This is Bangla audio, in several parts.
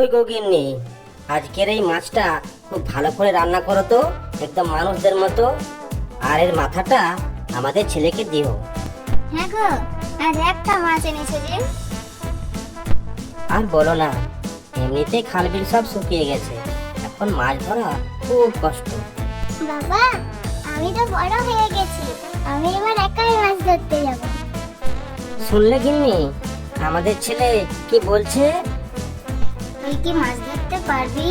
কই গো গিন্নি, আজকের এই মাছটা খুব ভালো করে রান্না করো তো, একদম মানুষদের মতো। আর এর মাথাটা আমাদের ছেলেকে দিও। হ্যাঁ গো, আজ একটা মাছ এনেছে যে। আর বলো না, এমনিতেই খাল বিল সব শুকিয়ে গেছে, এখন মাছ ধরা খুব কষ্ট। বাবা, আমি তো বড় হয়ে গেছি, আমি এবার একাই মাছ ধরতে যাব। শুনলে গিন্নি, আমাদের ছেলে কি বলছে? তুই কি মাছ ধরতে পারবি?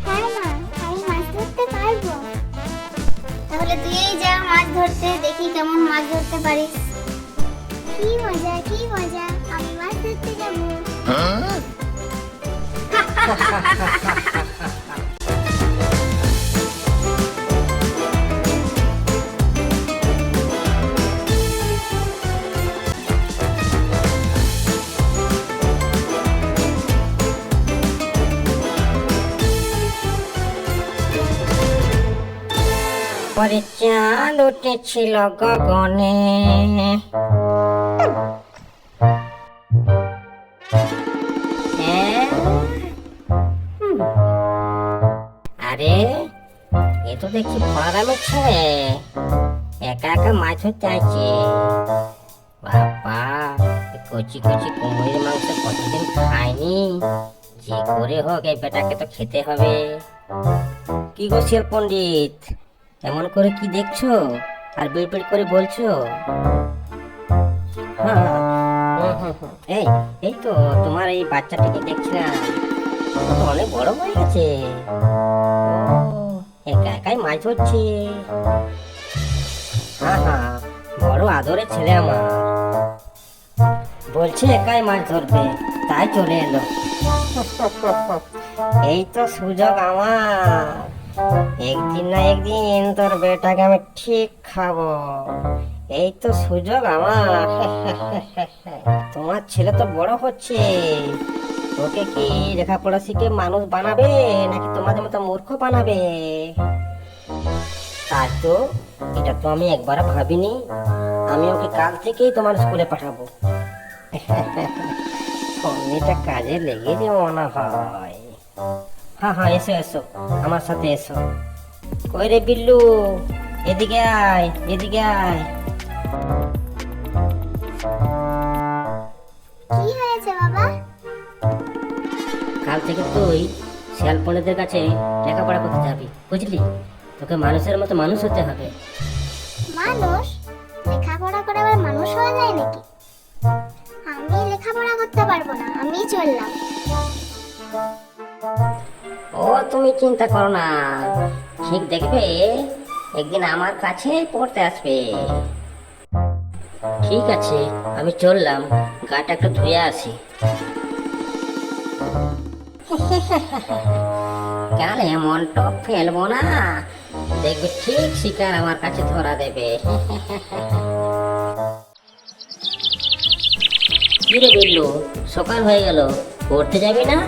হ্যাঁ মা, আমি মাছ ধরতে পারবো। তাহলে তুই যা মাছ ধরতে, দেখি কেমন মাছ ধরতে পারিস। কি মজা, কি মজা, আমি মাছ ধরতে যাব। পরে চাঁদ উঠেছিল গগনে, হ্যাঁ? আরে এ তো দেখি পড়ারামের ছেলে, একা একা মাছ ধরতে আছে। বাবা, এ কচি কচি কুমির মাংস কতদিন খায়নি, যে করে হোক এই বেটাকে তো খেতে হবে। কি গো শিয়াল পণ্ডিত, এমন করে কি দেখছো আর বিড়বিড় করে বলছো? হ্যাঁ, এই এই তো তোমার এই বাচ্চাটাকে দেখছিলাম, ও তো অনেক বড় হয়ে গেছে। ও একা একাই মাছ ধরছে। হ্যাঁ হ্যাঁ, বড় আদরের ছেলে আমার, বলছে একাই মাছ ধরবে, তাই চলে এলো। এই তো সুযোগ আমার, একদিন না একদিন তোর বেটাকে আমি ঠিক খাবো। এই তো সুযোগ আমার। তোমার ছেলে তো বড় হচ্ছে, ওকে কি লেখাপড়া শিখে মানুষ বানাবে নাকি তোমাদের মতো মূর্খ বানাবে? তাই তো, এটা তো আমি একবার ভাবিনি। আমি ওকে কাল থেকেই তোমার স্কুলে পাঠাবো। এটা কাজে লেগেছে মনে হয়। হ্যাঁ হ্যাঁ, এসো এসো, আমার সাথে এসো। কই রে বিল্লু, এদিকে আয়, এদিকে আয়। কি হয়েছে বাবা? কাল থেকে তুই শিয়াল পণ্ডিতের কাছে লেখাপড়া করতে যাবি, বুঝলি? তোকে মানুষের মতো মানুষ হতে হবে। মানুষ? লেখাপড়া করে আবার মানুষ হওয়া যায় নাকি? আমি লেখাপড়া করতে পারবো না, আমি চললাম। ও তুমি চিন্তা করো না, ঠিক দেখবে একদিন আমার কাছে পড়তে আসবে। ঠিক আছে, আমি চললাম, গাটা একটু ধুয়ে আসি। কেন এমন টপ ফেলবো না, দেখবে ঠিক শিকার আমার কাছে ধরা দেবে। কি রে বিল্লু, সকাল হয়ে গেল, পড়তে যাবি না?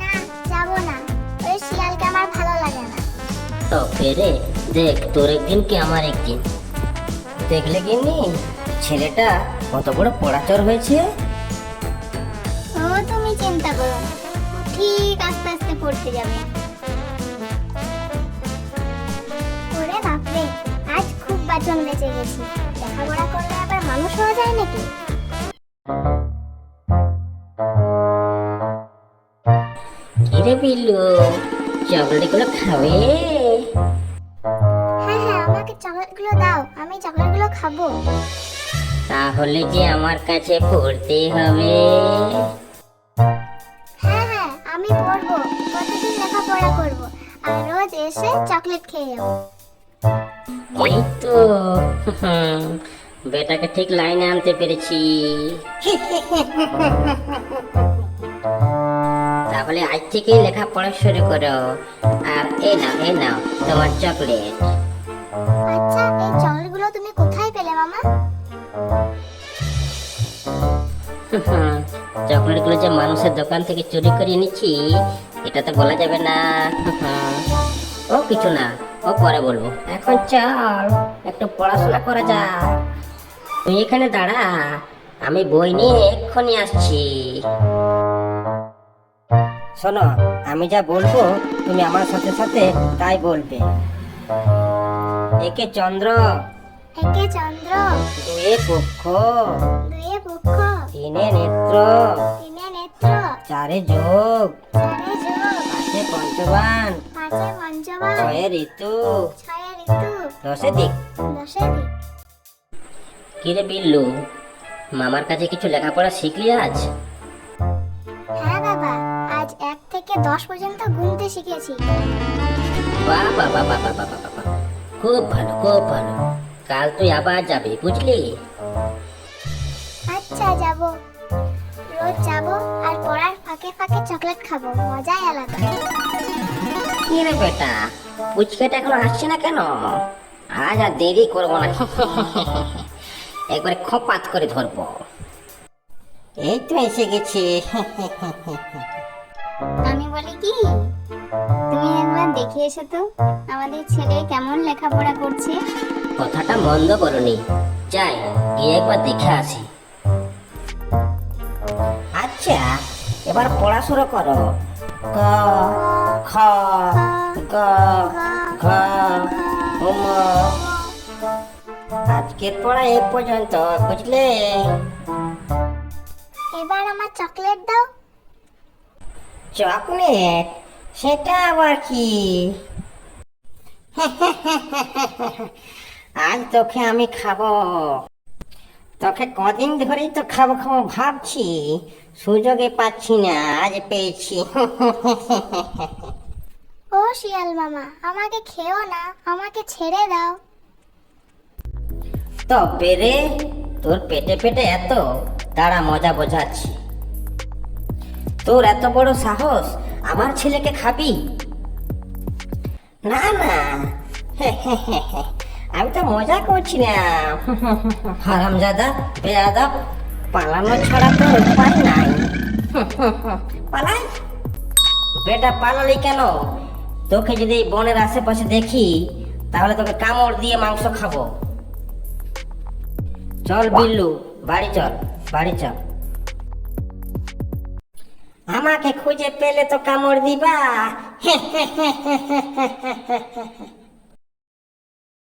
না, যাবো না, ওই শিয়ালকে আমার ভালো লাগে না। তো ফেরে দেখ, তোর একদিন কি আমার একদিন। দেখলে গিন্নি, ছেলেটা কত বড় পড়াচর হয়েছে। ও তুমি চিন্তা করো না, ঠিক আস্তে আস্তে পড়তে যাবে। ওরে বাপরে, আজ খুব বাঁচন বেঁচে গেছি। লেখাপড়া করলে আবার মানুষ হওয়া যায় নাকি? কি রে বিল্লু, চকলেট গুলো খাবে? হ্যাঁ হ্যাঁ, আমাকে চকলেটগুলো দাও, আমি চকলেটগুলো খাবো। তাহলে যে আমার কাছে পড়তে হবে। হ্যাঁ হ্যাঁ, আমি পড়বো, প্রতিদিন লেখাপড়া করবো, আর রোজ এসে চকলেট খেয়ে যাবো। এই তো, বেটাকে ঠিক লাইনে আনতে পেরেছি। তাহলে আজ থেকেই লেখাপড়া শুরু করো। আর এই নাও তোমার চকলেট। আচ্ছা, এই চকলেটগুলো তুমি কোথায় পেলে মামা? চকলেট গুলো যে মানুষের দোকান থেকে চুরি করে এনেছি, এটা তো বলা যাবে না। ও কিছু না, ও পরে বলবো। এখন চল একটু পড়াশোনা করা যাক। তুই এখানে দাঁড়া, আমি বই নিয়ে এক্ষুনি আসছি। শোনো, আমি যা বলবো তুমি আমার সাথে সাথে তাই বলবে। একে চন্দ্র, একে চন্দ্র, দুয়ে পক্ষ, দুয়ে পক্ষ, তিনে নেত্র, তিনে নেত্র, চারে যোগ, চারে যোগ, পাঁচে পঞ্চবান, পাঁচে পঞ্চবান, ছয়ে ঋতু, ছয়ে ঋতু, দশে দিক। দশে দিক। কিরে বিল্লু, মামার কাছে কিছু লেখাপড়া শিখলি আজ? হ্যাঁ বাবা, আজ 1 থেকে 10 পর্যন্ত গুনতে শিখেছি। বাহ বাহ বাহ বাহ বাহ বাহ বাহ বাহ। খুব ভালো, খুব ভালো। কাল তুই আবার যাবি, বুঝলি? আচ্ছা যাব, রোজ যাব আর পড়ার ফাঁকে ফাঁকে চকলেট খাবো, মজাই আলাদা। কি রে বেটা, পুচকেটা এখনো আসছে না কেন? আজ আর দেরি করবো না, একবারে খপাত করে ধরবো। এই তো এসে গেছি। আমি বলি কি, তুমি একবার দেখে এসো তো আমাদের ছেলে কেমন লেখাপড়া করছে। কথাটা মন্দ বলনি, যাই গিয়ে একবার দেখে আসি। আচ্ছা, এবার পড়া শুরু করো। ক, খ, গ, ঘ, উম। আজকের পড়া এই পর্যন্ত, বুঝলে? এবার আমার চকলেট দাও। চকলেট? সেটা আবার কি? আজ তোকে আমি খাবো। তোকে কদিন ধরেই তো খাবো খাবো ভাবছি, সুযোগে পাচ্ছি না, আজ পেয়েছি। ও শিয়াল মামা, আমাকে খেও না, আমাকে ছেড়ে দাও। তবে রে, তোর পেটে পেটে এত, দাঁড়া মজা বোঝাচ্ছি। তোর এত বড় সাহস, আমার ছেলেকে খাবি? না না, আমি তো মজা করছিলাম। হারামজাদা, বেয়াদব, পালানো ছাড়া তো উপায় নাই। পালাই? বেটা পালালি কেন? তোকে যদি এই বনের আশেপাশে দেখি, তাহলে তোকে কামড় দিয়ে মাংস খাবো। চল বিল্লু, বাড়ি চল, বাড়ি চল। আমাকে খুঁজে পেলে তো কামড় দিবা।